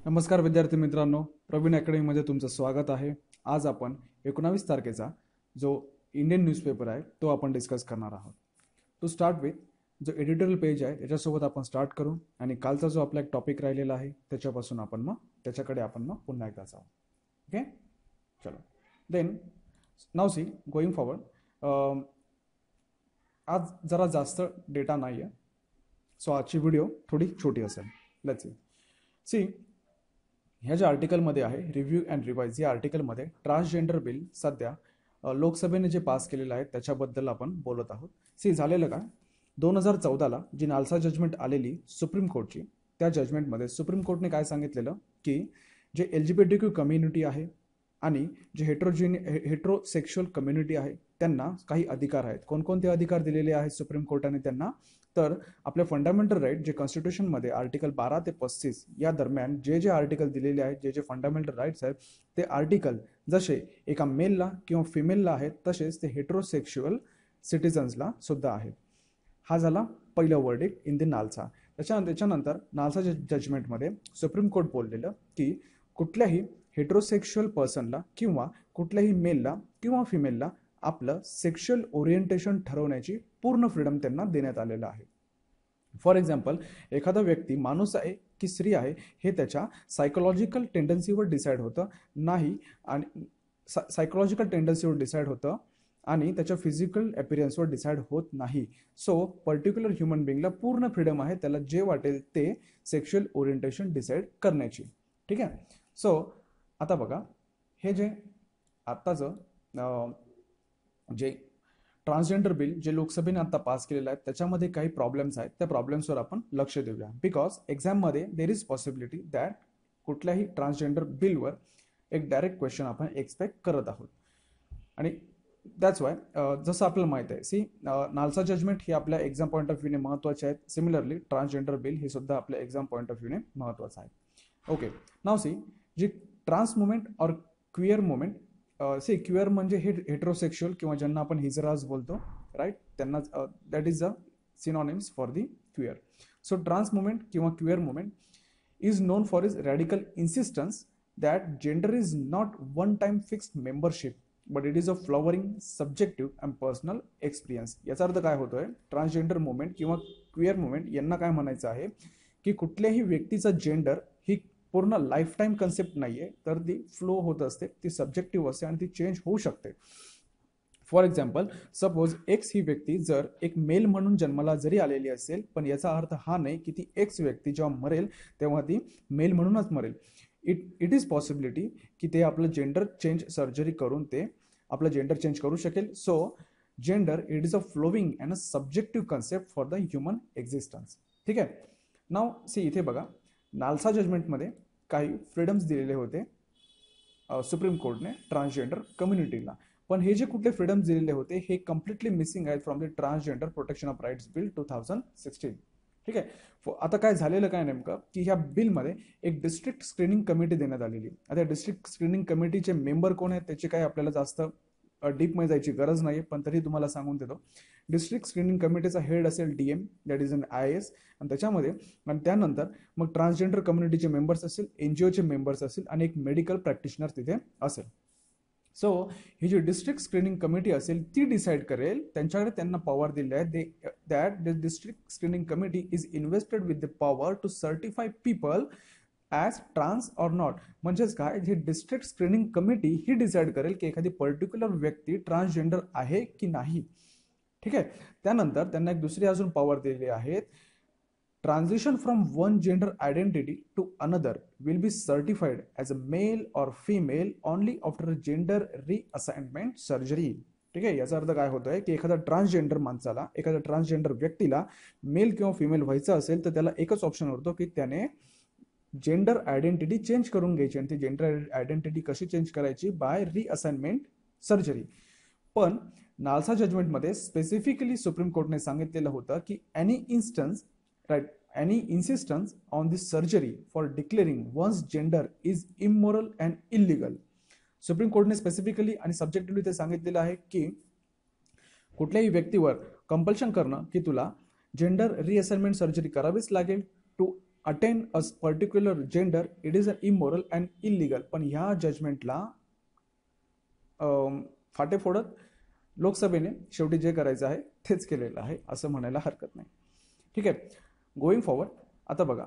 नमस्कार विद्यार्थी मित्रांनो, प्रवीण अकॅडमीमध्ये तुमचं स्वागत आहे. आज आपण 19 तारखेचा जो इंडियन न्यूजपेपर आहे तो आपण डिस्कस करणार आहोत. टू स्टार्ट विथ जो एडिटोरियल पेज आहे त्याच्यासोबत आपण स्टार्ट करू आणि कालचा जो आपला एक टॉपिक राहिलेला आहे त्याच्यापासून आपण मग त्याच्याकडे आपण मग पुन्हा एकदा जाऊ. ओके, चलो then now see going forward. आज जरा जास्त डेटा नाही आहे, सो आजची व्हिडिओ थोडी छोटी असेल. लेट्स सी ह्या ज्या आर्टिकलमध्ये आहे रिव्ह्यू अँड रिवाइज, या आर्टिकलमध्ये ट्रान्सजेंडर बिल सध्या लोकसभेने जे पास केलेलं आहे त्याच्याबद्दल आपण बोलत आहोत. सी झालेलं काय, 2014ला जी नालसा जजमेंट आलेली सुप्रीम कोर्टची, त्या जजमेंटमध्ये सुप्रीम कोर्टने काय सांगितलेलं की जे LGBTQ कम्युनिटी आहे आणि जे हेट्रोसेक्शुअल कम्युनिटी आहे त्यांना काही अधिकार आहेत. कोणकोणते अधिकार दिलेले आहेत सुप्रीम कोर्टाने त्यांना? तर आपल्या फंडामेंटल राईट जे कॉन्स्टिट्यूशनमध्ये आर्टिकल 12 ते 35 या दरम्यान जे आर्टिकल दिलेले आहेत, जे फंडामेंटल राईट्स आहेत, ते आर्टिकल जसे एका मेलला किंवा फिमेलला आहेत तसेच ते हेट्रोसेक्शुअल सिटिझन्सला सुद्धा आहेत. हा झाला पहिला वर्डिक्ट इन द नालसा. त्याच्यानंतर नालसा जजमेंटमध्ये सुप्रीम कोर्ट बोललेलं की कुठल्याही हेट्रोसेक्शुअल पर्सनला किंवा कुठल्याही मेलला किंवा फिमेलला आपलं सेक्शुअल ओरिएंटेशन ठरवण्याची पूर्ण फ्रीडम त्यांना देण्यात आलेलं आहे. फॉर एक्झाम्पल, एखादा व्यक्ती माणूस आहे की स्त्री आहे हे त्याच्या सायकोलॉजिकल टेंडन्सीवर डिसाईड होतं नाही, आणि सायकोलॉजिकल टेंडन्सीवर डिसाईड होतं आणि त्याच्या फिजिकल अपिरियन्सवर डिसाईड होत नाही. सो पर्टिक्युलर ह्युमन बिंगला पूर्ण फ्रीडम आहे त्याला जे वाटेल ते सेक्शुअल ओरिएंटेशन डिसाईड करण्याची. ठीक आहे. सो आता बघा, हे जे आत्ताचं जे ट्रान्सजेंडर बिल जे लोकसभेने आता पास केलेलं आहे त्याच्यामध्ये काही प्रॉब्लेम्स आहेत. त्या प्रॉब्लेम्सवर आपण लक्ष देऊया. बिकॉज एक्झाममध्ये देर इज पॉसिबिलिटी दॅट कुठल्याही ट्रान्सजेंडर बिलवर एक डायरेक्ट क्वेश्चन आपण एक्सपेक्ट करत आहोत. आणि दॅट्स वाय जसं आपल्याला माहीत आहे, सी नालसा जजमेंट ही आपल्या एक्झाम पॉईंट ऑफ व्ह्यूने महत्त्वाचे आहेत. सिमिलरली ट्रान्सजेंडर बिल हे सुद्धा आपल्या एक्झाम पॉईंट ऑफ व्ह्यूने महत्त्वाचं आहे. ओके, नाव सी जी ट्रान्स मुवमेंट और क्विअर मुवमेंट, सी क्युअर म्हणजे हेट्रोसेक्शुअल किंवा ज्यांना आपण हिजराज बोलतो, राईट, त्यांना that is a synonyms for the queer. So trans movement किंवा queer movement is known for is radical insistence that gender is not one time fixed membership but it is a flowering subjective and personal experience. याचा अर्थ काय होतोय, transgender movement किंवा queer movement यांना काय म्हणायचं आहे की कुठल्याही व्यक्तीचा जेंडर ही पूर्ण लाईफ टाईम कन्सेप्ट नाही आहे, तर ती फ्लो होत असते, ती सब्जेक्टिव्ह असते आणि ती चेंज होऊ शकते. फॉर एक्झाम्पल, सपोज एक्स ही व्यक्ती जर एक मेल म्हणून जन्माला जरी आलेली असेल, पण याचा अर्थ हा नाही की ती एक्स व्यक्ती जेव्हा मरेल तेव्हा ती मेल म्हणूनच मरेल. इट इज पॉसिबिलिटी की ते आपलं जेंडर चेंज सर्जरी करून ते आपलं जेंडर चेंज करू शकेल. So gender it is a flowing and a subjective concept for the human existence. ठीक आहे. नाव सी इथे बघा, नालसा जजमेंटमध्ये काही फ्रीडम्स दिलेले होते सुप्रीम कोर्टने ट्रान्सजेंडर कम्युनिटीला, पण हे जे कुठले फ्रीडम्स दिलेले होते हे कम्प्लिटली मिसिंग आहेत from the transgender protection of rights bill 2016. ठीक आहे. आता काय झालेलं काय नेमकं की ह्या बिलमध्ये एक डिस्ट्रिक्ट स्क्रीनिंग कमिटी देण्यात आलेली. आता डिस्ट्रिक्ट स्क्रीनिंग कमिटीचे मेंबर कोण आहेत त्याची काही आपल्याला जास्त डीपमध्ये जायची गरज नाही, पण तरी तुम्हाला सांगून देतो. डिस्ट्रिक्ट स्क्रीनिंग कमिटीचा हेड असेल DM, that is an IAS, आणि त्याच्यामध्ये आणि त्यानंतर मग ट्रान्सजेंडर कम्युनिटीचे मेंबर्स असेल, NGOचे मेंबर्स असेल आणि एक मेडिकल प्रॅक्टिशनर तिथे असेल. सो ही जी डिस्ट्रिक्ट स्क्रीनिंग कमिटी असेल ती डिसाईड करेल, त्यांच्याकडे त्यांना पॉवर दिले आहे that the district screening committee is invested with the power to certify people as trans or not. म्हणजेच काय, ही डिस्ट्रिक्ट स्क्रीनिंग कमिटी ही डिसाईड करेल की एखादी पर्टिक्युलर व्यक्ती ट्रान्सजेंडर आहे की नाही. ठीक आहे. त्यानंतर त्यांना एक दुसरी अजून पॉवर दिलेली आहेत. Transition from one gender identity to another will be certified as a male or female only after gender reassignment surgery. ठीक आहे. याचा अर्थ काय होतोय की एखादा ट्रान्सजेंडर माणसाला, एखाद्या ट्रान्सजेंडर व्यक्तीला मेल किंवा फिमेल व्हायचं असेल तर त्याला एकच ऑप्शन होतो की त्याने जेंडर आयडेंटिटी चेंज करून घ्यायची. आणि ती जेंडर आयडेंटिटी कशी चेंज करायची? By reassignment surgery. पण नालसा जजमेंटमध्ये स्पेसिफिकली सुप्रीम कोर्टने सांगितलेलं होतं की any instance, right, any insistence on this surgery for declaring one's gender is immoral and illegal. Supreme कोर्टने स्पेसिफिकली आणि सब्जेक्टिव्हली ते सांगितलेलं आहे की कुठल्याही व्यक्तीवर कंपल्शन करणं की तुला जेंडर रिअसाइनमेंट सर्जरी करावीच लागेल to attain a particular gender it is a immoral and illegal. पण ह्या जजमेंटला फाटे फोडत लोकसभेने शेवटी जे करायचं आहे तेच केलेलं आहे असं म्हणायला हरकत नाही. ठीक आहे. गोईंग फॉरवर्ड, आता बघा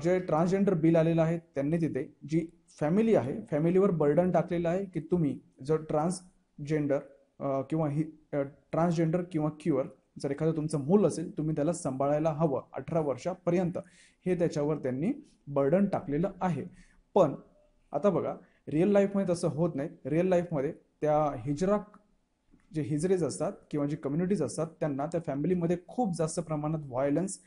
जे ट्रान्सजेंडर बिल आलेलं आहे त्यांनी तिथे जी फॅमिली आहे फॅमिलीवर बर्डन टाकलेलं आहे की तुम्ही जर ट्रान्सजेंडर किंवा ही ट्रान्सजेंडर किंवा क्युअर जर एखादं तुमचं मूल असेल तुम्ही त्याला सांभाळायला हवं 18 वर्षापर्यंत, हे त्याच्यावर त्यांनी बर्डन टाकलेलं आहे. पण आता बघा रिअल लाईफमध्ये तसं होत नाही. रिअल लाईफमध्ये त्या जे हिजरेज असतात किंवा जे कम्युनिटीज असतात त्यांना त्या फॅमिलीमध्ये खूप जास्त प्रमाणात व्हायलन्स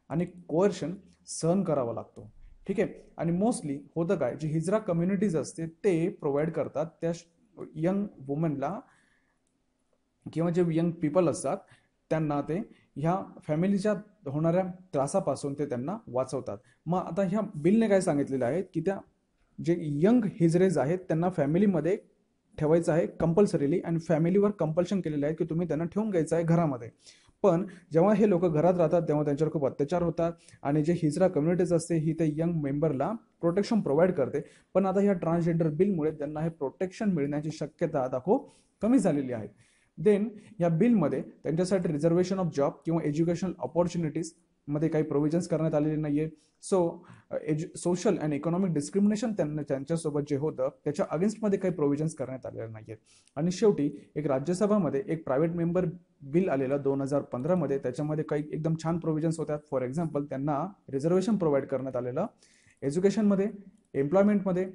आणि कोअर्शन सहन करावा लागतो. ठीक आहे. आणि मोस्टली होतं काय, जे हिजरा कम्युनिटीज असते ते प्रोव्हाइड करतात त्या यंग वुमनला किंवा जे यंग पीपल असतात त्यांना ते ह्या फॅमिलीच्या होणाऱ्या त्रासापासून ते त्यांना वाचवतात. मग आता ह्या बिलने काय सांगितलेलं आहे की त्या जे यंग हिजरेज आहेत त्यांना फॅमिलीमध्ये ठेवायचं आहे कंपल्सरीली आणि फॅमिलीवर कंपल्शन केलेलं आहे की तुम्ही त्यांना ठेवून घ्यायचं आहे घरामध्ये. पण जेव्हा हे लोक घरात राहतात तेव्हा त्यांच्यावर खूप अत्याचार होतात आणि जे हिजरा कम्युनिटीज असते ही ते यंग मेंबरला प्रोटेक्शन प्रोव्हाइड करते. पण आता ह्या ट्रान्सजेंडर बिलमुळे त्यांना हे प्रोटेक्शन मिळण्याची शक्यता आता खूप कमी झालेली आहे. देन या बिलमध्ये त्यांच्यासाठी रिझर्वेशन ऑफ जॉब किंवा एज्युकेशनल ऑपॉर्च्युनिटीज मध्ये काही प्रोव्हिजन्स करण्यात आलेले नाहीये. So social and economic discrimination त्यांच्यासोबत जे होतं त्याच्या अगेन्स्टमध्ये काही प्रोव्हिजन्स करण्यात आलेले नाहीयेत. आणि शेवटी एक राज्यसभामध्ये एक प्रायव्हेट मेंबर बिल आलेलं 2015 मध्ये, त्याच्यामध्ये काही एकदम छान प्रोव्हिजन्स होत्या. फॉर एक्झाम्पल त्यांना रिझर्वेशन प्रोव्हाइड करण्यात आलेलं एज्युकेशनमध्ये, एम्प्लॉयमेंटमध्ये,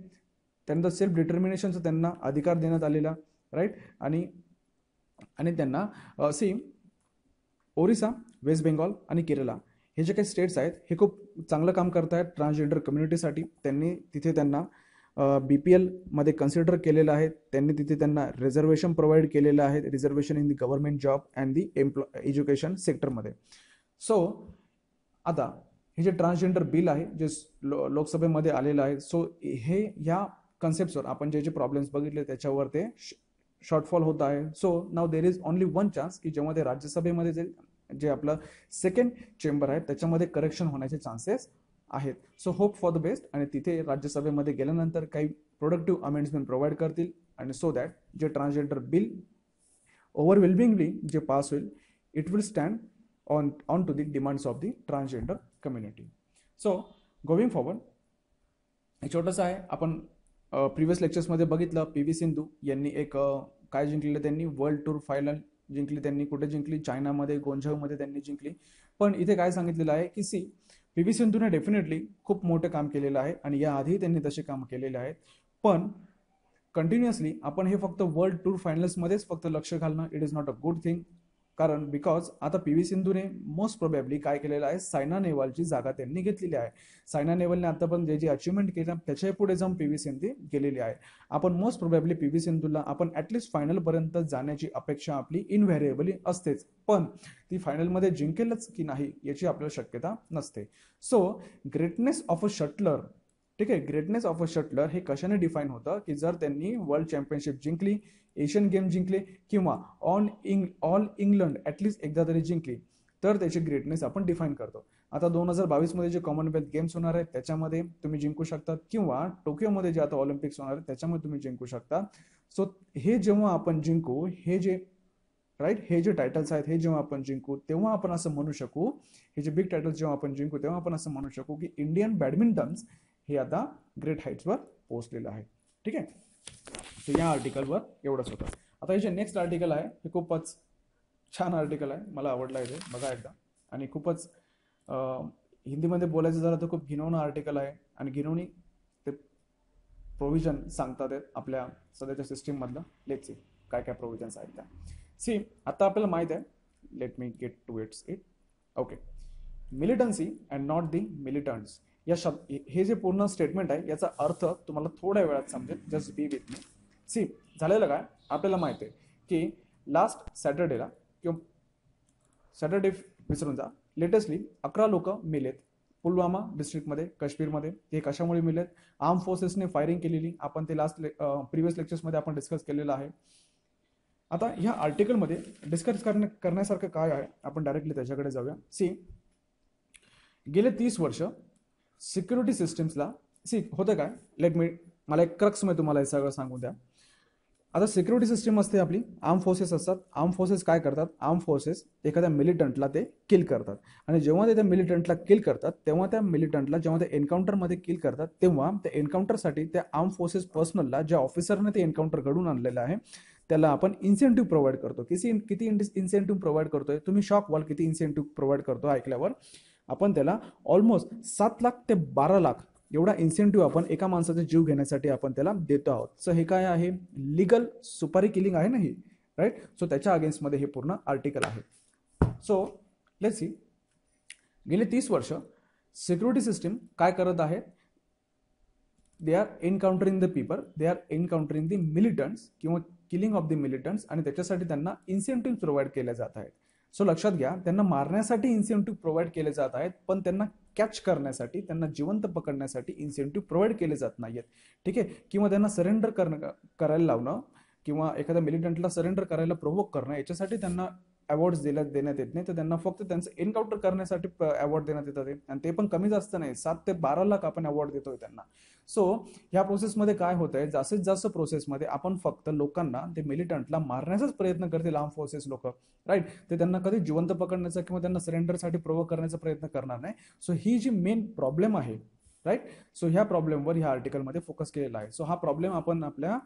त्यानंतर सेल्फ डिटर्मिनेशनचा त्यांना अधिकार देण्यात आलेला, राईट. आणि त्यांना ओरिसा, वेस्ट बेंगॉल आणि केरला हे जे काही स्टेट्स आहेत हे खूप चांगलं काम करत आहेत ट्रान्सजेंडर कम्युनिटीसाठी. तिथे त्यांना BPL मध्ये कन्सिडर केलेलं आहे. त्यांनी तिथे त्यांना रिझर्वेशन प्रोव्हाइड केलेलं आहे, reservation in the government job and the education सेक्टरमध्ये. सो आता हे जे ट्रान्सजेंडर बिल आहे जे लोकसभेमध्ये आलेलं आहे, सो हे ह्या कन्सेप्टवर आपण जे प्रॉब्लेम्स बघितले त्याच्यावर ते शॉर्टफॉल होत आहे. So now there is only one chance की जेव्हा ते राज्यसभेमध्ये जे आपलं सेकंड चेंबर आहे त्याच्यामध्ये करेक्शन होण्याचे चान्सेस आहेत. So hope for the best. आणि तिथे राज्यसभेमध्ये गेल्यानंतर काही प्रोडक्टिव्ह अमेंडमेंट प्रोव्हाइड करतील आणि सो दॅट जे ट्रान्सजेंडर बिल ओव्हरवेल्मिंगली जे पास होईल it will stand on to the demands of the transgender community. So going forward, एक छोटंसं आहे. आपण प्रिव्हियस लेक्चर्समध्ये बघितलं PV सिंधू यांनी एक काय जिंकलेलं, त्यांनी वर्ल्ड टूर फायनल जिंकली. त्यांनी कुठे जिंकली? चायनामध्ये, गोंझाऊमध्ये त्यांनी जिंकली. पण इथे काय सांगितलेलं आहे की PV सिंधूने डेफिनेटली खूप मोठं काम केलेलं आहे आणि याआधी त्यांनी तसे काम केलेले आहेत. पण कंटिन्युअसली आपण हे फक्त वर्ल्ड टूर फायनल्समध्येच फक्त लक्ष घालणं it is not a good thing. कारण बिकॉज आता PV सिंधूने मोस्ट प्रोबॅबली काय केलेलं आहे, सायना नेहवालची जागा त्यांनी घेतलेली आहे. सायना नेहवालने आतापर्यंत जे अचिव्हमेंट केलं त्याच्या पुढे जाऊन PV सिंधू गेलेली आहे. आपण मोस्ट प्रोबॅबली PV सिंधूला आपण ॲटलिस्ट फायनलपर्यंत जाण्याची अपेक्षा आपली इनव्हेरिएबली असतेच. पण ती फायनलमध्ये जिंकेलच की नाही याची आपल्याला शक्यता नसते. So greatness of a shuttler, ठीक आहे, ग्रेटनेस ऑफ अ शटलर हे कशाने डिफाईन होतं की जर त्यांनी वर्ल्ड चॅम्पियनशिप जिंकली, एशियन गेम जिंकले किंवा ऑल इंग्लंड ॲटलिस्ट एकदा तरी जिंकली तर त्याची ग्रेटनेस आपण डिफाईन करतो. आता 2022 मध्ये जे कॉमनवेल्थ गेम्स होणार आहेत त्याच्यामध्ये तुम्ही जिंकू शकता किंवा टोकियोमध्ये जे आता ऑलिम्पिक्स होणार आहेत त्याच्यामध्ये तुम्ही जिंकू शकता. सो हे जेव्हा आपण जिंकू, हे जे टायटल्स आहेत हे जेव्हा आपण जिंकू तेव्हा आपण असं म्हणू शकू, हे जे बिग टायटल्स जेव्हा आपण जिंकू तेव्हा आपण असं म्हणू शकू की इंडियन बॅडमिंटन हे आता ग्रेट हाईट्सवर पोहोचलेलं आहे. ठीक आहे. सो या आर्टिकलवर एवढंच होतं. आता हे जे नेक्स्ट आर्टिकल आहे हे खूपच छान आर्टिकल आहे, मला आवडला आहे, बघा एकदा. आणि खूपच हिंदीमध्ये बोलायचं झालं तर खूप घिनवणं आर्टिकल आहे आणि घिनवणी ते प्रोव्हिजन सांगतात आपल्या सध्याच्या सिस्टीममधलं. लेट्स सी काय काय प्रोव्हिजन्स आहेत त्या. आता आपल्याला माहीत आहे, let me get to it. Okay, militancy and not the militants या हे जे पूर्ण स्टेटमेंट आहे याचा अर्थ तुम्हाला थोड्या वेळात समजेल. Just be with me. झालेलं काय, आपल्याला माहिती आहे की लास्ट सॅटर्डेला किंवा सॅटर्डे विसरून जा, लेटेस्टली 11 लोक मेलेत पुलवामा डिस्ट्रिक्टमध्ये, काश्मीरमध्ये. हे कशामुळे मेलेत? आर्म फोर्सेसने फायरिंग केलेली. आपण ते लास्ट प्रिव्हियस लेक्चर्समध्ये आपण डिस्कस केलेलं आहे. आता ह्या आर्टिकलमध्ये डिस्कस करण्यासारखं काय आहे आपण डायरेक्टली त्याच्याकडे जाऊया. गेले 30 वर्ष सिक्युरिटी सिस्टीम्सला होतं काय, मला एक क्रक्समध्ये तुम्हाला हे सगळं सांगू द्या. आता सिक्युरिटी सिस्टीम असते आपली, आर्म फोर्सेस असतात. आर्म फोर्सेस काय करतात, आर्म फोर्सेस एखाद्या मिलिटंटला ते किल करतात. आणि जेव्हा ते त्या मिलिटंटला किल करतात तेव्हा त्या मिलिटंटला जेव्हा ते एन्काउंटरमध्ये किल करतात तेव्हा त्या एन्काउंटरसाठी त्या आर्म फोर्सेस पर्सनलला, ज्या ऑफिसरने ते एन्काउंटर घडून आणलेलं आहे त्याला आपण इन्सेंटिव्ह प्रोव्हाइड करतो. किती इन्सेंटिव्ह प्रोव्हाइड करतोय तुम्ही शॉक व्हाल, किती इन्सेंटिव्ह प्रोव्हाइड करतो ऐकल्यावर. आपण त्याला ऑलमोस्ट 7 लाख ते 12 लाख एवढा इन्सेंटिव्ह आपण एका माणसाचा जीव घेण्यासाठी आपण त्याला देतो आहोत. सो हे काय आहे, लिगल सुपारी किलिंग आहे ना ही, राईट. सो त्याच्या अगेन्स्टमध्ये हे पूर्ण आर्टिकल आहे. सो लेट्स सी, गेले 30 वर्ष सिक्युरिटी सिस्टीम काय करत आहे, they are encountering the people, they are encountering the militants किंवा किलिंग ऑफ द मिलिटंट्स, आणि त्याच्यासाठी त्यांना इन्सेंटिव्ह प्रोव्हाइड केले जात आहेत. सो लक्षात घ्या, त्यांना मारण्यासाठी इन्सेंटिव्ह प्रोव्हाइड केले जात आहेत, पण त्यांना कॅच करण्यासाठी, त्यांना जिवंत पकडण्यासाठी इन्सेंटिव्ह प्रोव्हाइड केले जात नाहीत. ठीक आहे. किंवा त्यांना सरेंडर करायला लावणं किंवा एखाद्या मिलिटंटला सरेंडर करायला प्रोव्होक करणं, याच्यासाठी त्यांना अवॉर्ड्स देण्यात येत नाही. तर त्यांना फक्त त्यांचं एन्काउंटर करण्यासाठी अवॉर्ड देण्यात येतात, आणि ते पण कमी जास्त नाही, 7 ते 12 लाख आपण अवॉर्ड देतोय त्यांना. सो ह्या प्रोसेसमध्ये काय होतंय, जास्तीत जास्त प्रोसेसमध्ये आपण फक्त लोकांना, ते मिलिटंटला मारण्याचाच प्रयत्न करतील आर्म फोर्सेस लोक, राईट. ते त्यांना कधी जिवंत पकडण्याचा किंवा त्यांना सरेंडरसाठी प्रोव्होक करण्याचा प्रयत्न करणार नाही. सो ही जी मेन प्रॉब्लेम आहे, राईट. सो ह्या प्रॉब्लेमवर ह्या आर्टिकलमध्ये फोकस केलेला आहे. सो हा प्रॉब्लेम आपण आपल्या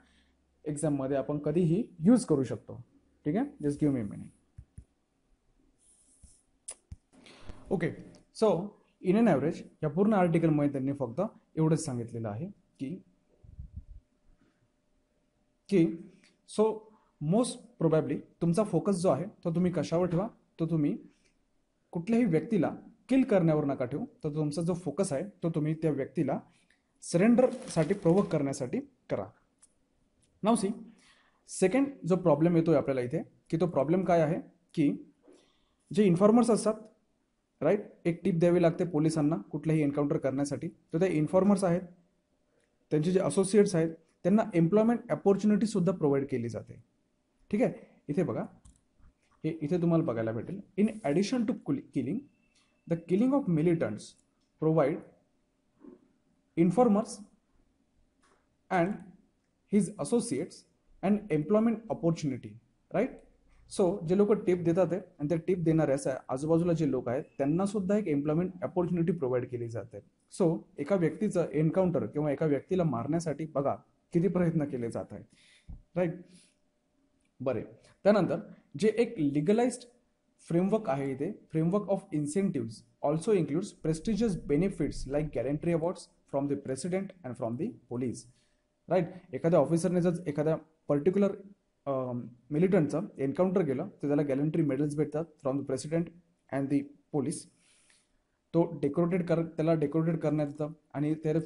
एक्झाममध्ये आपण कधीही यूज करू शकतो. ठीक आहे, just give me minute. Okay. So in an average या पूर्ण आर्टिकलमध्ये त्यांनी फक्त एवढंच सांगितलेलं आहे की सो मोस्ट प्रोबॅबली तुमचा फोकस जो आहे तो तुम्ही कशावर ठेवा, तो तुम्ही कुठल्याही व्यक्तीला किल करण्यावर नका ठेवू. तर तुमचा जो फोकस आहे तो तुम्ही त्या व्यक्तीला सरेंडरसाठी प्रोव्होक करण्यासाठी करा. नाव सी, सेकंड जो प्रॉब्लेम येतोय आपल्याला इथे, की तो प्रॉब्लेम काय आहे, की जे इन्फॉर्मर्स असतात, राईट, एक टिप द्यावी लागते पोलिसांना कुठल्याही एन्काउंटर करण्यासाठी. तर ते इन्फॉर्मर्स आहेत, त्यांचे जे असोसिएट्स आहेत, त्यांना एम्प्लॉयमेंट अपॉर्च्युनिटी सुद्धा प्रोव्हाइड केली जाते. ठीक आहे. इथे बघा, हे इथे तुम्हाला बघायला भेटेल, in addition to killing, the killing of militants provide informers and his associates and employment opportunity, right. So जे लोक टिप देतात आहे आणि त्या टिप देणाऱ्या आजूबाजूला जे लोक आहेत त्यांना सुद्धा एक एम्प्लॉयमेंट अपॉर्च्युनिटी प्रोव्हाइड केली जाते. सो एका व्यक्तीचं एन्काउंटर किंवा एका व्यक्तीला मारण्यासाठी बघा किती प्रयत्न केले जात आहेत, राईट. बरे, त्यानंतर जे एक लिगलाइज्ड फ्रेमवर्क आहे इथे, framework of incentives also includes prestigious benefits like guarantee awards from the president and from the police, right. एखाद्या ऑफिसरने जर एखाद्या पर्टिक्युलर मिलिटंटचं एन्काउंटर केलं तर त्याला गॅलंट्री मेडल्स भेटतात from the president and the police. तो त्याला डेकोरेटेड करण्यात येतं आणि त्याला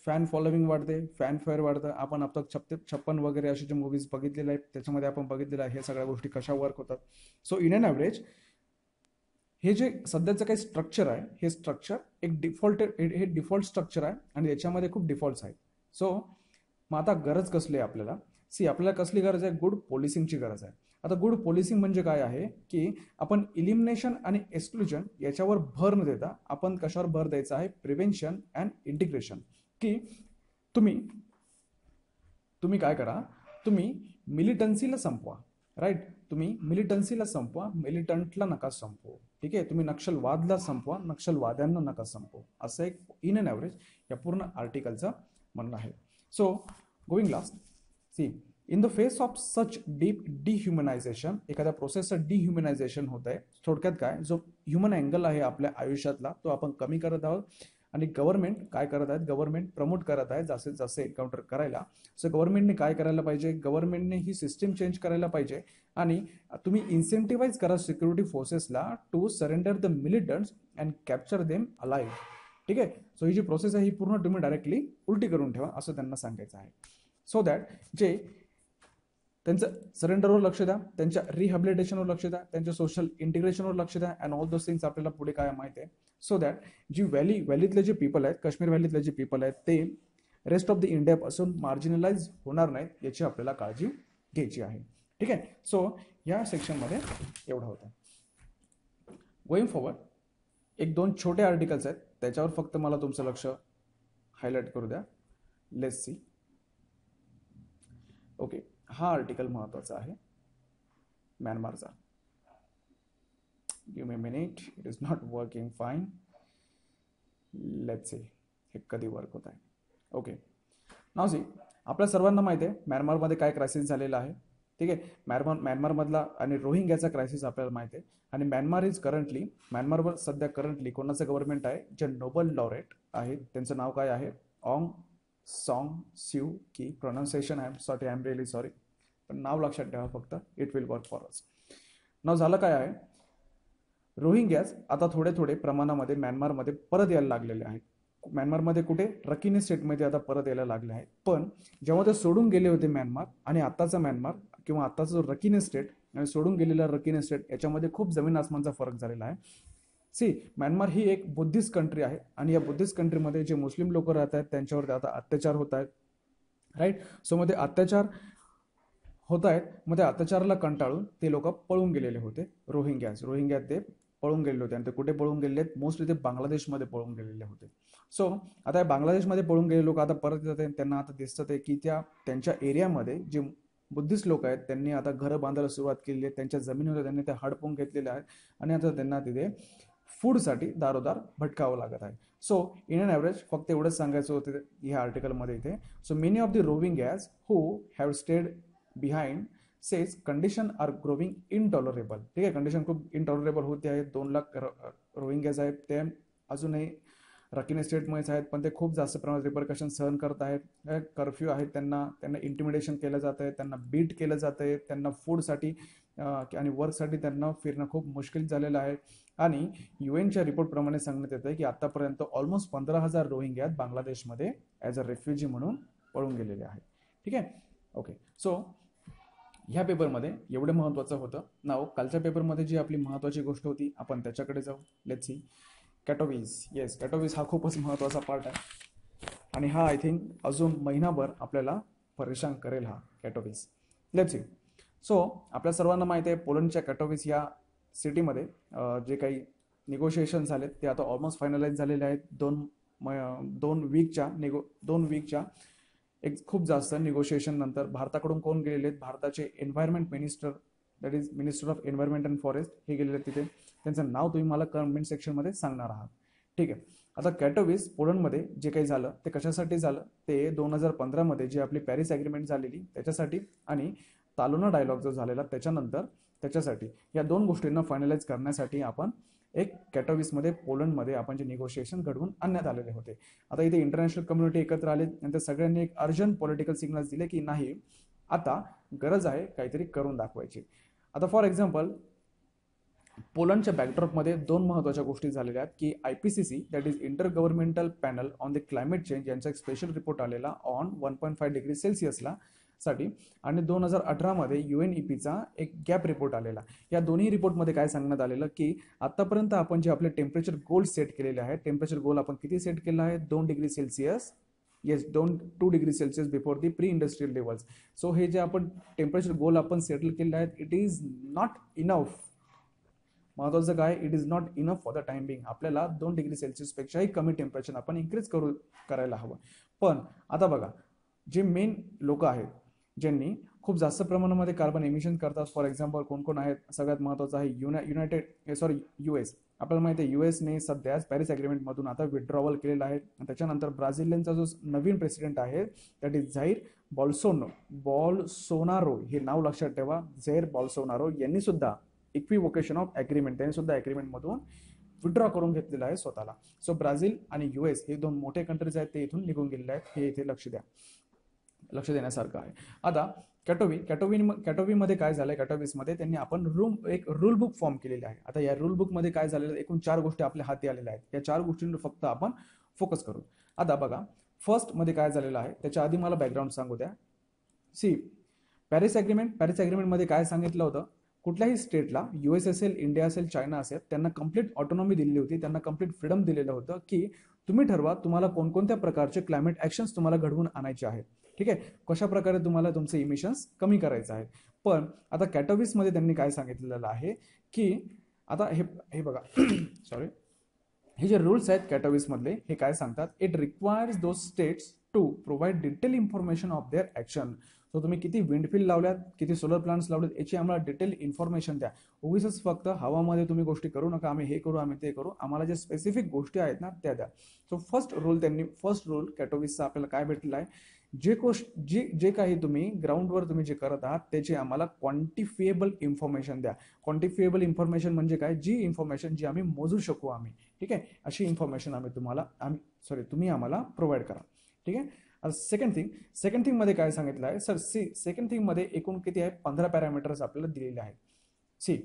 फॅन फॉलोविंग वाढते, फॅनफेअर वाढतं. आपण आता 56 वगैरे असे जे मूवीज बघितलेले आहेत त्याच्यामध्ये आपण बघितलेलं आहे हे सगळ्या गोष्टी कशा वर्क होतात. सो इन एन ॲव्हरेज हे जे सध्याचं काही स्ट्रक्चर आहे, हे स्ट्रक्चर एक डिफॉल्ट स्ट्रक्चर आहे आणि याच्यामध्ये खूप डिफॉल्ट्स आहेत. सो मग आता गरज कसली आहे आपल्याला, आपल्याला कसली गरज आहे, गुड पोलिसिंगची गरज आहे. आता गुड पोलिसिंग म्हणजे काय आहे, की आपण इलिमिनेशन आणि एक्सक्लुजन याच्यावर भर न देता आपण कशावर भर द्यायचा आहे, प्रिव्हेन्शन अँड इंटिग्रेशन. की तुम्ही काय करा, तुम्ही मिलिटन्सीला संपवा, राईट. तुम्ही मिलिटन्सीला संपवा, मिलिटंटला नका संपवू. ठीक आहे. तुम्ही नक्षलवादला संपवा, नक्षलवाद्यांना नका संपवू. असं एक इन एन ॲव्हरेज या पूर्ण आर्टिकलचं म्हणणं आहे. So going last, in the face of such deep dehumanisation, एखाद्या प्रोसेसचं डिह्युमनायझेशन होत आहे. थोडक्यात काय, जो ह्युमन अँगल आहे आपल्या आयुष्यातला तो आपण कमी करत आहोत. आणि गव्हर्नमेंट काय करत आहेत, गव्हर्नमेंट प्रमोट करत आहे जास्तीत जास्त एन्काउंटर करायला. सो गव्हर्नमेंटने काय करायला पाहिजे, गव्हर्नमेंटने ही सिस्टीम चेंज करायला पाहिजे आणि तुम्ही इन्सेंटिव्हाइज करा सिक्युरिटी फोर्सेसला to surrender the militants and capture them alive. ठीक आहे. सो ही जी प्रोसेस आहे ही पूर्ण तुम्ही डायरेक्टली उलटी करून ठेवा असं त्यांना सांगायचं आहे. सो दॅट जे त्यांचं सरेंडरवर लक्ष द्या, त्यांच्या रिहॅबिलिटेशनवर लक्ष द्या, त्यांच्या सोशल इंटिग्रेशनवर लक्ष द्या अँड ऑल दोज थिंग्स आपल्याला पुढे काय माहिती आहे. सो दॅट जी व्हॅलीतले जे पीपल आहेत, काश्मीर व्हॅलीतले जे पीपल आहेत ते रेस्ट ऑफ द इंडियापासून मार्जिनलाइज होणार नाहीत याची आपल्याला काळजी घ्यायची आहे. ठीक आहे. सो या सेक्शनमध्ये एवढं होतं. गोईंग फॉरवर्ड एक दोन छोटे आर्टिकल्स आहेत त्याच्यावर फक्त मला तुमचं लक्ष हायलाइट करू द्या. Let's see. ओके, हा आर्टिकल महत्त्वाचा आहे म्यानमारचा. Give me minute, it is not working fine. Let's see हे कधी वर्क होत आहे. ओके, नाव सी, आपल्या सर्वांना माहिती आहे म्यानमारमध्ये काय क्रायसिस झालेला आहे. ठीक आहे, म्यानमारमधला आणि रोहिंग्याचा क्रायसिस आपल्याला माहिती आहे. आणि म्यानमारवर सध्या करंटली कोणाचं गव्हर्नमेंट आहे, जे नोबल लॉरेट आहेत, त्यांचं नाव काय आहे, Aung San Suu Kyi. Pronunciation I am really sorry, पण नाव लक्षात ठेवा फक्त, it will work for us. नाव झालं काय आहे, रोहिंग्याज आता थोडे थोडे प्रमाणामध्ये म्यानमारमध्ये परत यायला लागलेले आहेत. म्यानमारमध्ये कुठे, रखीने स्टेटमध्ये आता परत यायला लागले आहेत. पण जेव्हा ते सोडून गेले होते म्यानमार आणि आत्ताचा म्यानमार किंवा आत्ताचा जो रखीने स्टेट आणि सोडून गेलेला रखीने स्टेट, याच्यामध्ये खूप जमीन आसमानचा फरक झालेला आहे. सी, म्यानमार ही एक बुद्धिस्ट कंट्री आहे आणि या बुद्धिस्ट कंट्रीमध्ये जे मुस्लिम लोक राहत आहेत त्यांच्यावर आता अत्याचार होत आहेत. राईट, सो मध्ये अत्याचार होत आहेत. मध्ये अत्याचाराला कंटाळून ते लोक पळून गेलेले होते. रोहिंग्यात ते पळून गेलेले होते आणि ते कुठे पळून गेलेले आहेत, मोस्टली ते बांगलादेशमध्ये पळून गेलेले होते. सो आता बांगलादेशमध्ये पळून गेलेले लोक आता परत येतात आहे. त्यांना आता दिसतं आहे की त्यांच्या एरियामध्ये जे बुद्धिस्ट लोक आहेत त्यांनी आता घरं बांधायला सुरुवात केलेली आहे. त्यांच्या जमिनीवर त्यांनी ते हडपून घेतलेले आहेत आणि आता त्यांना तिथे फूडसाठी दारोदार भटकावं लागत आहे. सो इन अन ॲव्हरेज फक्त एवढंच सांगायचं होतं ह्या आर्टिकलमध्ये इथे. So many of the Rohingyas who have stayed behind says condition are growing intolerable. ठीक आहे, कंडिशन खूप इनटॉलरेबल होते आहेत. 2 लाख रोहिंग्याज आहेत, ते अजूनही रखीने स्टेटमध्येच आहेत, पण ते खूप जास्त प्रमाणात रिपरकशन सहन करत आहेत. कर्फ्यू आहेत, त्यांना इंटिमिडेशन केलं जात आहे, त्यांना बीट केलं जात आहे, त्यांना फूडसाठी आणि वर्कसाठी त्यांना फिरणं खूप मुश्किल झालेलं आहे. आणि UN रिपोर्टप्रमाणे सांगण्यात येतं की आतापर्यंत ऑलमोस्ट 15,000 रोहिंग्या बांगलादेशमध्ये ॲज अ रेफ्युजी म्हणून पळून गेलेले आहेत. ठीक आहे, ओके. सो ह्या पेपरमध्ये एवढं महत्त्वाचं होतं. नाव कालच्या पेपरमध्ये जी आपली महत्त्वाची गोष्ट होती आपण त्याच्याकडे जाऊ. Let's see. Katowice. Yes, Katowice हा खूपच महत्त्वाचा पार्ट आहे आणि हा आय थिंक अजून महिनाभर आपल्याला परेशान करेल हा कॅटोविज. Let's see. सो आपल्या सर्वांना माहिती आहे पोलंडच्या कॅटोविज या सिटीमध्ये जे काही निगोशिएशन झालेत ते आता ऑलमोस्ट फायनलाइज झालेले आहेत. दोन वीकच्या एक खूप जास्त निगोशिएशन नंतर भारताकडून कोण गेलेले आहेत, भारताचे environment minister, that is minister of environment and forest, हे गेलेले आहेत तिथे. त्यांचं नाव तुम्ही मला कमेंट सेक्शनमध्ये सांगणार आहात. ठीक आहे, आता कॅटोविज पोलंडमध्ये जे काही झालं ते कशासाठी झालं, ते 2015 जे आपली पॅरिस ॲग्रीमेंट झालेली त्याच्यासाठी आणि तालोना डायलॉग जो झालेला त्याच्यानंतर त्याच्यासाठी, या 2 गोष्टींना फायनलाइज करण्यासाठी आपण एक कॅटोविसमध्ये पोलंडमध्ये आपण जे निगोशिएशन घडवून आणण्यात आलेले होते. आता इथे इंटरनॅशनल कम्युनिटी एकत्र आले, नंतर सगळ्यांनी एक अर्जंट पॉलिटिकल सिग्नल्स दिले की नाही, आता गरज आहे काहीतरी करून दाखवायची. आता फॉर एक्झाम्पल पोलंडच्या बॅकड्रॉपमध्ये 2 महत्त्वाच्या गोष्टी झालेल्या आहेत की IPCC, that is inter governmental panel on the climate change, यांचा एक स्पेशल रिपोर्ट आलेला ऑन 1.5 डिग्री सेल्सिअसला साठी, आणि 2018 UNEPचा एक गॅप रिपोर्ट आलेला. या दोन्ही रिपोर्टमध्ये काय सांगण्यात आलेलं की आतापर्यंत आपण जे आपले टेम्परेचर गोल सेट केलेले आहेत, टेम्परेचर गोल आपण किती सेट केलं आहे, 2 degree Celsius. Yes, 2 degree Celsius before the pre industrial levels. So हे जे आपण टेम्परेचर गोल आपण सेटल केले आहेत, इट इज नॉट इनफ. महत्त्वाचं काय, it is not enough for the time being. आपल्याला 2 डिग्री सेल्सिअसपेक्षाही कमी टेम्परेचर आपण इन्क्रीज करायला हवं. पण आता बघा, जे मेन लोक आहेत ज्यांनी खूप जास्त प्रमाणामध्ये कार्बन एमिशन करतात, फॉर एक्झाम्पल कोण कोण आहेत, सगळ्यात महत्त्वाचं आहे US. आपल्याला माहिती आहे US ने सध्याच पॅरिस ॲग्रीमेंटमधून आता विड्रॉवल केलेलं आहे. त्याच्यानंतर ब्राझिलियनचा जो नवीन प्रेसिडेंट आहे दॅट इज जाईर बॉल्सोनारो, हे नाव लक्षात ठेवा, जाईर बॉल्सोनारो यांनी सुद्धा इक्विव्होकेशन ऑफ ॲग्रीमेंट, त्यांनी सुद्धा ॲग्रीमेंटमधून विड्रॉ करून घेतलेलं आहे स्वतःला. सो ब्राझील आणि US हे 2 मोठे कंट्रीज आहेत, ते इथून निघून गेलेले आहेत. हे इथे लक्ष देण्यासारखं आहे. आता कॅटोवीमध्ये काय झालंय, कॅटोविसमध्ये त्यांनी आपण एक रूल बुक फॉर्म केलेली आहे. आता या रूल बुकमध्ये काय झालेलं, एकूण 4 गोष्टी आपल्या हाती आलेल्या आहेत. या 4 गोष्टींवर फक्त आपण फोकस करू. आता बघा, फर्स्टमध्ये काय झालेलं आहे त्याच्या आधी मला बॅकग्राऊंड सांगू द्या. सी, पॅरिस ॲग्रीमेंटमध्ये काय सांगितलं होतं, कुठल्याही स्टेटला US असेल, इंडिया असेल, चायना असेल, त्यांना कंप्लीट ऑटोनॉमी दिलेली होती, त्यांना कंप्लीट फ्रीडम दिलेलं होतं की तुम्ही ठरवा तुम्हाला कोणकोणत्या प्रकारचे क्लायमेट ॲक्शन्स तुम्हाला घडवून आणायचे आहेत. ठीक आहे, कशा प्रकारे तुम्हाला तुमचे इमिशन्स कमी करायचे आहेत. पण आता कॅटोविसमध्ये त्यांनी काय सांगितलेलं आहे की आता हे बघा सॉरी, हे जे रूल्स आहेत कॅटोविस मधले हे काय सांगतात, it requires those states to provide detail information of their action. So तुम्ही किती विंडफिल लावल्यात, किती सोलर प्लांट्स लावलेत याची आम्हाला डिटेल इन्फॉर्मेशन द्या. उगीच फक्त हवामध्ये तुम्ही गोष्टी करू नका, आम्ही हे करू आम्ही ते करू, आम्हाला जे स्पेसिफिक गोष्टी आहेत ना त्या द्या. सो फर्स्ट रूल कॅटोविसचा आपल्याला काय भेटलेला आहे, जे काही तुम्ही ग्राउंडवर तुम्ही जे करत आहात त्याची आम्हाला क्वांटिफिएबल इन्फॉर्मेशन द्या. क्वांटिफिएबल इन्फॉर्मेशन म्हणजे काय, जी इन्फॉर्मेशन जी आम्ही मोजू शकू आम्ही, ठीक आहे, अशी इन्फॉर्मेशन तुम्ही आम्हाला प्रोव्हाइड करा. ठीक आहे. सेकंड थिंगमध्ये काय सांगितलं आहे सर, सेकंड थिंगमध्ये एकूण किती आहे, 15 पॅरामीटर्स आपल्याला दिलेले आहेत.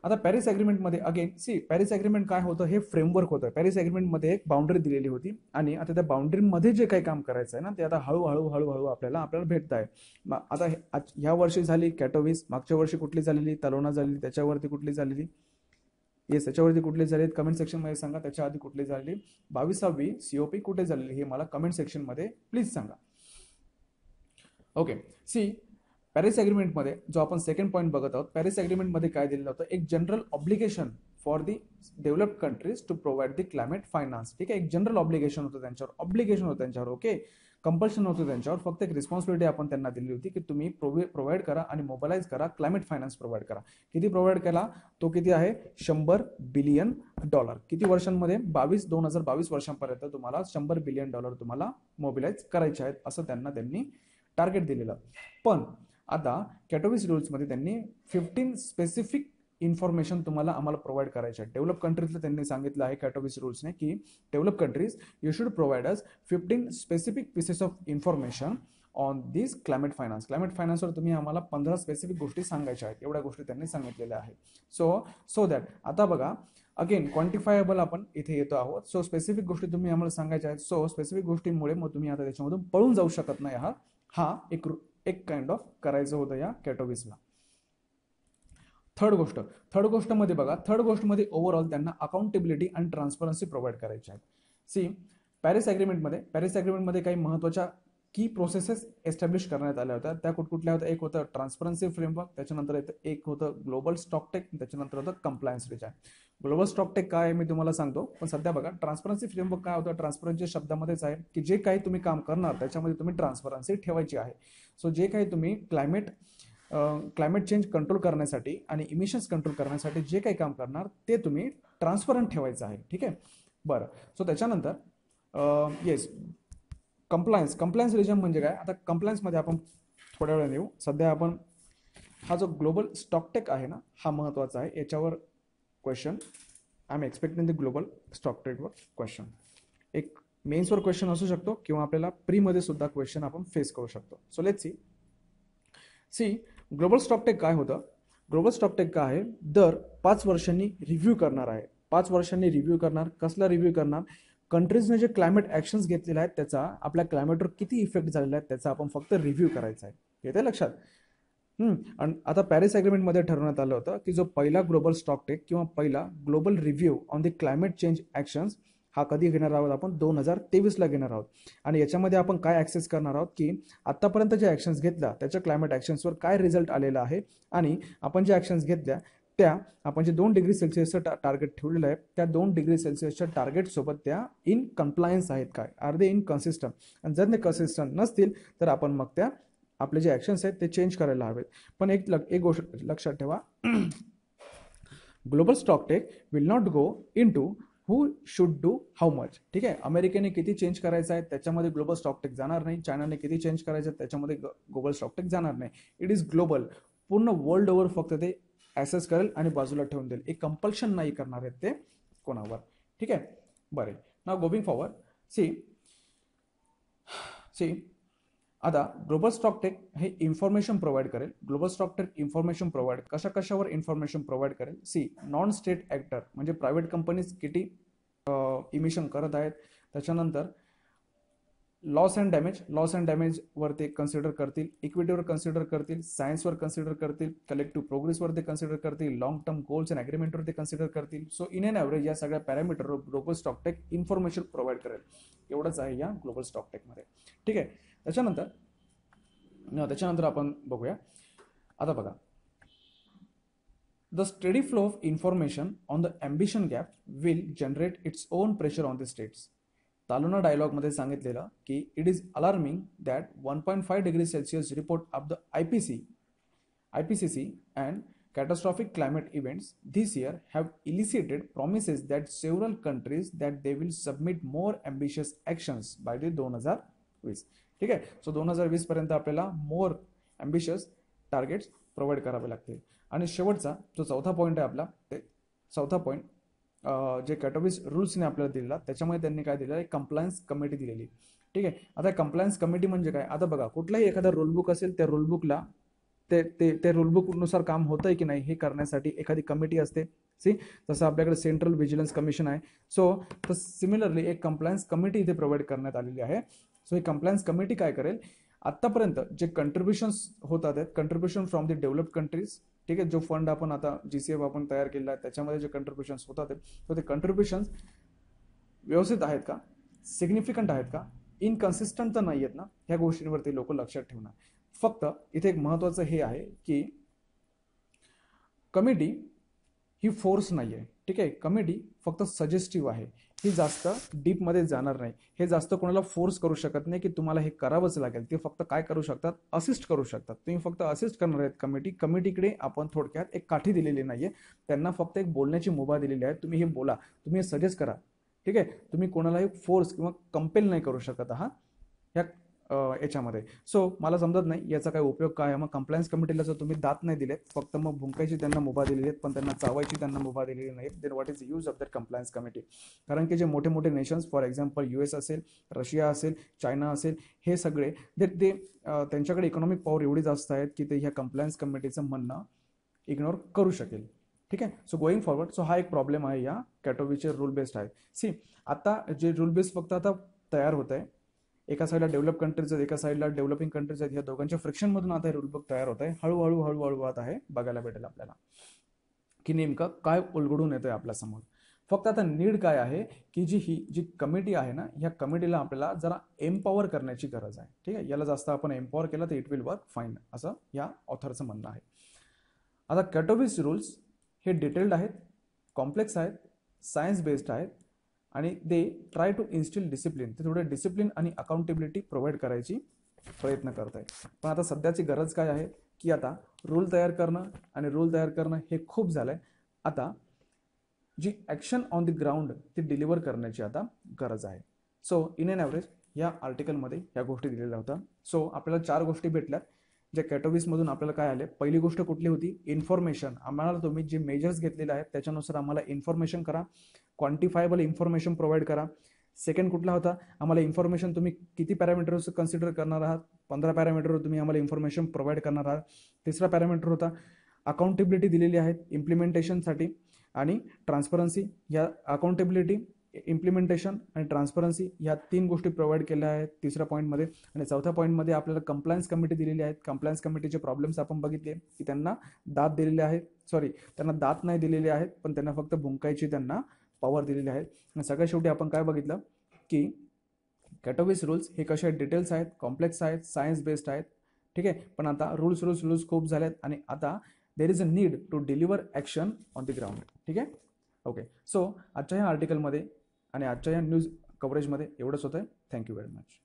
आता पॅरिस अग्रीमेंटमध्ये पॅरिस अग्रीमेंट काय होतं, हे फ्रेमवर्क होतं. पॅरिस अग्रीमेंटमध्ये एक बाउंड्री दिलेली होती आणि आता त्या बाउंड्रीमध्ये जे काही काम करायचं आहे ना ते आता हळूहळू आपल्याला भेटत आहे. आता ह्या वर्षी झाली कॅटोविस, मागच्या वर्षी कुठली झालेली, तलोना झालेली, त्याच्यावरती कुठली झालेली, त्याच्यावरती कुठली झाली कमेंट सेक्शनमध्ये सांगा. त्याच्या आधी कुठली झालेली, 22वी COP कुठे झालेली हे मला कमेंट सेक्शनमध्ये प्लीज सांगा. ओके. पॅरिस अग्रीमेंटमध्ये जो आपण सेकंड पॉईंट बघत आहोत, पॅरिस अग्रीमेंटमध्ये काय दिलेलं होतं, एक general obligation for the developed countries to provide the climate finance. ठीक आहे, एक जनरल ऑब्लिगेशन होतं त्यांच्यावर, ओके, कंपल्शन होतं त्यांच्यावर, फक्त एक रिस्पॉन्सिबिलिटी आपण त्यांना दिली होती की तुम्ही प्रोव्हाइड करा आणि मोबिलाइज करा, क्लायमेट फायनान्स प्रोव्हाइड करा. किती प्रोव्हाइड केला, तो किती आहे, $100 बिलियन. किती वर्षांमध्ये, 2022 वर्षांपर्यंत तुम्हाला $100 बिलियन तुम्हाला मोबिलाइज करायचे आहेत असं त्यांनी टार्गेट दिलेलं. पण आता कॅटोविस रूल्समध्ये त्यांनी 15 स्पेसिफिक इन्फॉर्मेशन आम्हाला प्रोव्हाइड करायचे आहे. डेव्हलप कंट्रीजला त्यांनी सांगितलं आहे कॅटोविस रूल्सने की develop countries you should provide us 15 specific pieces of information on this climate finance. Climate फायनान्सवर तुम्ही आम्हाला 15 स्पेसिफिक गोष्टी सांगायच्या आहेत, एवढ्या गोष्टी त्यांनी सांगितलेल्या आहेत. सो दॅट आता बघा अगेन क्वांटिफायबल आपण इथे येतो आहोत. सो स्पेसिफिक गोष्टी तुम्ही आम्हाला सांगायच्या आहेत. सो स्पेसिफिक गोष्टींमुळे मग तुम्ही आता त्याच्यामधून पळून जाऊ शकत नाही आहात. हा एक काइंड ऑफ करायचं होतं या कॅटोविसला. थर्ड गोष्टमध्ये बघा, थर्ड गोष्टमध्ये ओव्हरऑल त्यांना अकाउंटेबिलिटी आणि ट्रान्सपरन्सी प्रोव्हाइड करायची आहे. पॅरिस अग्रीमेंटमध्ये काही महत्त्वाच्या की प्रोसेसेस एस्टॅब्लिश करण्यात आल्या होत्या. त्या कुठल्या होत्या, एक होतं ट्रान्सपरन्सी फ्रेमवर्क, त्याच्यानंतर एक होतं ग्लोबल स्टॉकटेक, त्याच्यानंतर होतं कंप्लायन्स रिजन. ग्लोबल स्टॉकटेक काय आहे मी तुम्हाला सांगतो, पण सध्या बघा ट्रान्सपरन्सी फ्रेमवर्क काय होतं, ट्रान्सपरन्सी शब्दामध्येच आहे की जे काही तुम्ही काम करणार त्याच्यामध्ये तुम्ही ट्रान्सपरन्सी ठेवायची आहे. सो जे काही तुम्ही क्लायमेट चेंज कंट्रोल करण्यासाठी आणि इमिशन्स कंट्रोल करण्यासाठी जे काही काम करणार ते तुम्ही ट्रान्सपरंट ठेवायचं आहे. ठीक आहे, बरं. सो त्याच्यानंतर येस कंप्लायन्स रिजन म्हणजे काय, आता कंप्लायन्समध्ये आपण थोड्या वेळाने येऊ. सध्या आपण हा जो ग्लोबल स्टॉकटेक आहे ना हा महत्त्वाचा आहे. याच्यावर question I am expecting the global स्टॉकटेकवर क्वेश्चन, एक मेन्सवर क्वेश्चन असू शकतो किंवा आपल्याला प्रीमध्ये सुद्धा क्वेश्चन आपण फेस करू शकतो. सो लेट्स सी ग्लोबल स्टॉकटेक काय होतं. ग्लोबल स्टॉकटेक काय आहे, दर 5 वर्षांनी रिव्ह्यू करणार आहे. 5 वर्षांनी रिव्ह्यू करणार. कसला रिव्ह्यू करणार, कंट्रीजने जे क्लायमेट ॲक्शन्स घेतलेले आहेत त्याचा आपल्या क्लायमेटवर किती इफेक्ट झालेला आहे त्याचा आपण फक्त रिव्ह्यू करायचा आहे. येते लक्षात. आणि आता पॅरिस अग्रीमेंटमध्ये ठरवण्यात आलं होतं की जो पहिला ग्लोबल स्टॉकटेक किंवा पहिला global review on the climate change actions हा कधी घेणार आहोत, आपण 2023ला घेणार आहोत. आणि याच्यामध्ये आपण काय ॲक्सेस करणार आहोत की आत्तापर्यंत जे ॲक्शन्स घेतल्या त्याच्या क्लायमेट ॲक्शन्सवर काय रिझल्ट आलेला आहे आणि आपण जे ॲक्शन्स घेतल्या त्या आपण जे 2 डिग्री सेल्सिअसचं टार्गेट ठेवलेलं आहे त्या 2 डिग्री सेल्सिअसच्या टार्गेटसोबत त्या इन कम्प्लायन्स आहेत काय, आर दे इन कन्सिस्टंट. आणि जर ते कन्सिस्टंट नसतील तर आपण मग त्या आपले जे ॲक्शन्स आहेत ते चेंज करायला हवेत. पण एक गोष्ट लक्षात ठेवा, global stocktake will not go into who should do how much. ठीक आहे, अमेरिकेने किती चेंज करायचं आहे त्याच्यामध्ये ग्लोबल स्टॉकटेक जाणार नाही. चायनाने किती चेंज करायचं त्याच्यामध्ये ग्लोबल स्टॉकटेक जाणार नाही. इट इज ग्लोबल, पूर्ण वर्ल्ड ओव्हर फक्त ते ॲसेस करेल आणि बाजूला ठेवून देईल. एक कंपल्शन नाही करणार आहेत ते कोणावर. ठीक आहे, बरे. नाव गोविंग फॉरवर्ड. सी आता ग्लोबल स्टॉकटेक हे इन्फॉर्मेशन प्रोव्हाइड करेल. ग्लोबल स्टॉकटेक इन्फॉर्मेशन प्रोव्हाइड कशावर इन्फॉर्मेशन प्रोव्हाइड करेल. नॉन स्टेट ॲक्टर म्हणजे प्रायव्हेट कंपनीज किती इमिशन करत आहेत, त्याच्यानंतर लॉस अँड डॅमेजवर ते कन्सिडर करतील, इक्विटीवर कन्सिडर करतील, सायन्सवर कन्सिडर करतील, कलेक्टिव्ह प्रोग्रेसवर ते कन्सिडर करतील, लॉंग टर्म गोल्स अँड ॲग्रीमेंटवर ते कन्सिडर करतील. सो इन एन ॲव्हरेज या सगळ्या पॅरामीटरवर ग्लोबल स्टॉकटेक इन्फॉर्मेशन प्रोव्हाइड करेल. एवढंच आहे या ग्लोबल स्टॉकटेकमध्ये. ठीक आहे, त्याच्यानंतर आपण बघूया. आता बघा the steady flow of information on the ambition gap will generate its own pressure on the states. Talanoa डायलॉगमध्ये सांगितलेलं की it is alarming that 1.5 degree Celsius report of the IPCC and catastrophic climate events this year have elicited promises that several countries that they will submit more ambitious actions by the 2020. ठीक आहे. So 2020 पर्यंत आपल्याला मोर ambitious targets provide करावे लागतील. आणि शेवटचा जो चौथा पॉईंट आहे आपला, ते चौथा पॉईंट जे कॅटोविस रूल्सने आपल्याला दिलेला, त्याच्यामध्ये त्यांनी काय दिलेलं आहे, कंप्लायन्स कमिटी दिलेली. ठीक आहे. आता कंप्लायन्स कमिटी म्हणजे काय, आता बघा कुठलाही एखादा रूलबुक असेल त्या रूलबुकला ते रूलबुकनुसार काम होतंय की नाही हे करण्यासाठी एखादी कमिटी असते. जसं आपल्याकडे सेंट्रल व्हिजिलन्स कमिशन आहे. सो तर सिमिलरली एक कंप्लायन्स कमिटी इथे प्रोव्हाइड करण्यात आलेली आहे. सो ही कंप्लायन्स कमिटी काय करेल, आत्तापर्यंत जे कंट्रीब्युशन्स होतात आहेत, contribution from the developed countries, ठीक आहे, जो फंड आपण आता GCF आपण तयार केला आहे त्याच्यामध्ये जे कंट्रीब्युशन्स होतात तर ते कंट्रीब्युशन्स व्यवस्थित आहेत का, सिग्निफिकंट आहेत का, इनकन्सिस्टंट तर नाही आहेत ना, ह्या गोष्टींवरती लोक लक्षात ठेवणार. फक्त इथे एक महत्त्वाचं हे आहे की कमिटी ही फोर्स नाही आहे. ठीक आहे. कमिटी फक्त सजेस्टिव्ह आहे. ही जास्त डीपमध्ये जाणार नाही. हे जास्त कोणाला फोर्स करू शकत नाही की तुम्हाला हे करावंच लागेल. ते फक्त काय करू शकतात, असिस्ट करू शकतात. तुम्ही फक्त असिस्ट करणार आहेत कमिटीकडे आपण थोडक्यात एक काठी दिलेली नाही आहे. त्यांना फक्त एक बोलण्याची मुभा दिलेली आहे. तुम्ही हे बोला, तुम्ही हे सजेस्ट करा. ठीक आहे. तुम्ही कोणालाही फोर्स किंवा कंपेल नाही करू शकत आहात ह्या याच्यामध्ये. सो मला समजत नाही याचा काय उपयोग काय. मग कंप्लायन्स कमिटीला जर तुम्ही दात नाही दिलेत, फक्त मग भुंकायची त्यांना मुभा दिलेली आहेत पण त्यांना चावायची त्यांना मुभा दिलेली नाही, then what is use of that compliance committee. कारण की जे मोठे मोठे नेशन्स, फॉर एक्झाम्पल US असेल, रशिया असेल, चायना असेल, हे सगळे ते त्यांच्याकडे इकॉनॉमिक पॉवर एवढी जास्त आहेत की ते ह्या कंप्लायन्स कमिटीचं म्हणणं इग्नोर करू शकेल. ठीक आहे. सो गोईंग फॉरवर्ड, सो हा एक प्रॉब्लेम आहे या कॅटोविसचे रूल बेस्ड आहे. आता जे रूल बेस्ड फक्त आता तयार होत आहे, एका साईडला डेव्हलप कंट्रीज आहेत, एका साईडला डेव्हलपिंग कंट्रीज आहेत, ह्या दोघांच्या फ्रिक्शनमधून आता हे रूलबुक तयार होत आहे. हळूहळू आता हे बघायला भेटेल आपल्याला की नेमकं काय उलगडून येतंय आपल्यासमोर. फक्त आता नीड काय आहे की जी कमिटी आहे ना, ह्या कमिटीला आपल्याला जरा एम्पॉवर करण्याची गरज आहे. ठीक आहे. याला जास्त आपण एम्पॉवर केलं तर इट विल वर्क फाईन, असं या ऑथरचं म्हणणं आहे. आता कॅटोविस रूल्स हे डिटेल्ड आहेत, कॉम्प्लेक्स आहेत, सायन्स बेस्ड आहेत आणि they try to instil discipline. ते थोडं डिसिप्लिन आणि अकाउंटेबिलिटी प्रोव्हाइड करायची प्रयत्न करत आहे. पण आता सध्याची गरज काय आहे की आता रूल तयार करणं हे खूप झालंय. आता जी ॲक्शन ऑन द ग्राउंड ती डिलिव्हर करण्याची आता गरज आहे. सो इन एन ॲव्हरेज या आर्टिकलमध्ये ह्या गोष्टी दिलेल्या होत्या. सो आपल्याला 4 गोष्टी भेटल्यात ज्या कॅटोविसमधून आपल्याला काय आले. पहिली गोष्ट कुठली होती, इन्फॉर्मेशन. आम्हाला तुम्ही जे मेजर्स घेतलेले आहेत त्याच्यानुसार आम्हाला इन्फॉर्मेशन करा, क्वांटिफायबल इन्फॉर्मेशन प्रोव्हाइड करा. सेकंड कुठला होता, आम्हाला इन्फॉर्मेशन तुम्ही किती पॅरामीटर्स कन्सिडर करणार आहात, 15 पॅरामीटरवर तुम्ही आम्हाला इन्फॉर्मेशन प्रोव्हाइड करणार आहात. तिसरा पॅरामीटर होता अकाउंटेबिलिटी दिलेली आहेत इम्प्लिमेंटेशनसाठी आणि ट्रान्सपरन्सी. या अकाउंटेबिलिटी, इम्प्लिमेंटेशन आणि ट्रान्सपरन्सी ह्या 3 गोष्टी प्रोव्हाइड केल्या आहेत तिसऱ्या पॉईंटमध्ये. आणि चौथ्या पॉईंटमध्ये आपल्याला कंप्लायन्स कमिटी दिलेली आहेत. कंप्लायन्स कमिटीचे प्रॉब्लेम्स आपण बघितले की त्यांना दात दिलेले आहेत, त्यांना दात नाही दिलेले आहेत पण त्यांना फक्त भुंकायची त्यांना पॉवर दिलेली आहे. आणि सगळ्यात शेवटी आपण काय बघितलं की कॅटोविस रूल्स हे कसे डिटेल्स आहेत, कॉम्प्लेक्स आहेत, सायन्स बेस्ड आहेत. ठीक आहे. पण आता रूल्स खूप झालेत आणि आता there is a need to deliver action on the ground. ठीक आहे. ओके. सो आजच्या ह्या आर्टिकलमध्ये आणि आजच्या ह्या न्यूज कव्हरेजमध्ये एवढंच होतं आहे. Thank you very much.